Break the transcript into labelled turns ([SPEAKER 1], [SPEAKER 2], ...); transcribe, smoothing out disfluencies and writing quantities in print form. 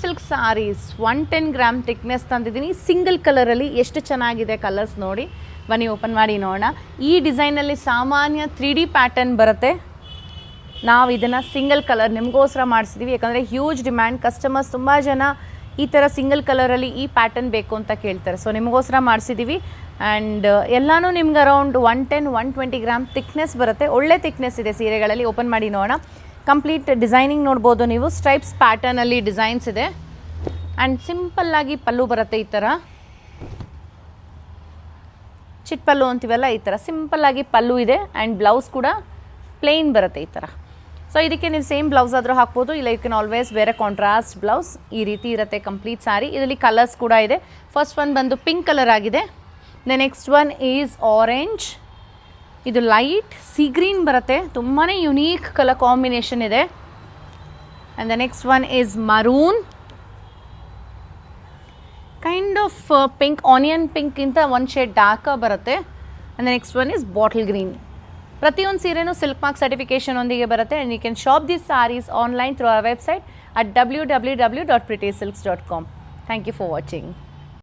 [SPEAKER 1] Silk saris 110 gram thickness ತಂದಿದ್ದೀನಿ. Single ಕಲರಲ್ಲಿ ಎಷ್ಟು ಚೆನ್ನಾಗಿದೆ ಕಲರ್ಸ್ ನೋಡಿ. ಬನ್ನಿ ಓಪನ್ ಮಾಡಿ ನೋಡೋಣ. ಈ ಡಿಸೈನಲ್ಲಿ ಸಾಮಾನ್ಯ 3D ಪ್ಯಾಟರ್ನ್ ಬರುತ್ತೆ. ನಾವು ಇದನ್ನು ಸಿಂಗಲ್ ಕಲರ್ ನಿಮಗೋಸ್ಕರ ಮಾಡಿಸಿದ್ದೀವಿ, ಯಾಕಂದರೆ ಹ್ಯೂಜ್ ಡಿಮ್ಯಾಂಡ್. ಕಸ್ಟಮರ್ಸ್ ತುಂಬ ಜನ ಈ ಥರ ಸಿಂಗಲ್ ಕಲರಲ್ಲಿ ಈ ಪ್ಯಾಟರ್ನ್ ಬೇಕು ಅಂತ ಕೇಳ್ತಾರೆ. ಸೊ ನಿಮಗೋಸ್ಕರ ಮಾಡಿಸಿದ್ದೀವಿ. ಆ್ಯಂಡ್ ಎಲ್ಲನೂ ನಿಮ್ಗೆ ಅರೌಂಡ್ 110-120 ಗ್ರಾಮ್ ಥಿಕ್ನೆಸ್ ಬರುತ್ತೆ. ಒಳ್ಳೆ ಥಿಕ್ನೆಸ್ ಇದೆ ಸೀರೆಗಳಲ್ಲಿ. ಓಪನ್ ಮಾಡಿ ನೋಡೋಣ. ಕಂಪ್ಲೀಟ್ ಡಿಸೈನಿಂಗ್ ನೋಡ್ಬೋದು ನೀವು. ಸ್ಟ್ರೈಪ್ಸ್ ಪ್ಯಾಟರ್ನಲ್ಲಿ ಡಿಸೈನ್ಸ್ ಇದೆ. ಆ್ಯಂಡ್ ಸಿಂಪಲ್ಲಾಗಿ ಪಲ್ಲು ಬರುತ್ತೆ ಈ ಥರ. ಚಿಟ್ ಪಲ್ಲು ಅಂತೀವಲ್ಲ, ಈ ಥರ ಸಿಂಪಲ್ಲಾಗಿ ಪಲ್ಲು ಇದೆ. ಆ್ಯಂಡ್ ಬ್ಲೌಸ್ ಕೂಡ ಪ್ಲೇನ್ ಬರುತ್ತೆ ಈ ಥರ. ಸೊ ಇದಕ್ಕೆ ನೀವು ಸೇಮ್ ಬ್ಲೌಸ್ ಆದರೂ ಹಾಕ್ಬೋದು, ಇಲ್ಲ ಯು ಕ್ಯಾನ್ ಆಲ್ವೇಸ್ ಬೇರೆ ಕಾಂಟ್ರಾಸ್ಟ್ ಬ್ಲೌಸ್. ಈ ರೀತಿ ಇರುತ್ತೆ ಕಂಪ್ಲೀಟ್ ಸ್ಯಾರಿ. ಇದರಲ್ಲಿ ಕಲರ್ಸ್ ಕೂಡ ಇದೆ. ಫಸ್ಟ್ ಒನ್ ಬಂದು ಪಿಂಕ್ ಕಲರ್ ಆಗಿದೆ. The next one is orange. ಇದು ಲೈಟ್ ಸಿ ಗ್ರೀನ್ ಬರುತ್ತೆ. ತುಂಬಾ ಯುನೀಕ್ ಕಲರ್ ಕಾಂಬಿನೇಷನ್ ಇದೆ. And the next one is maroon. Kind of pink, onion ಪಿಂಕ್ಗಿಂತ ಒಂದು ಶೇಡ್ ಡಾರ್ಕ್ ಬರುತ್ತೆ. And the next one is bottle green. ಪ್ರತಿಯೊಂದು ಸೀರೆನೂ ಸಿಲ್ಕ್ ಮಾರ್ಕ್ ಸರ್ಟಿಫಿಕೇಷನ್ ಒಂದಿಗೆ ಬರುತ್ತೆ. And you can shop this sarees online through our website at www.prettysilks.com. Thank you for watching.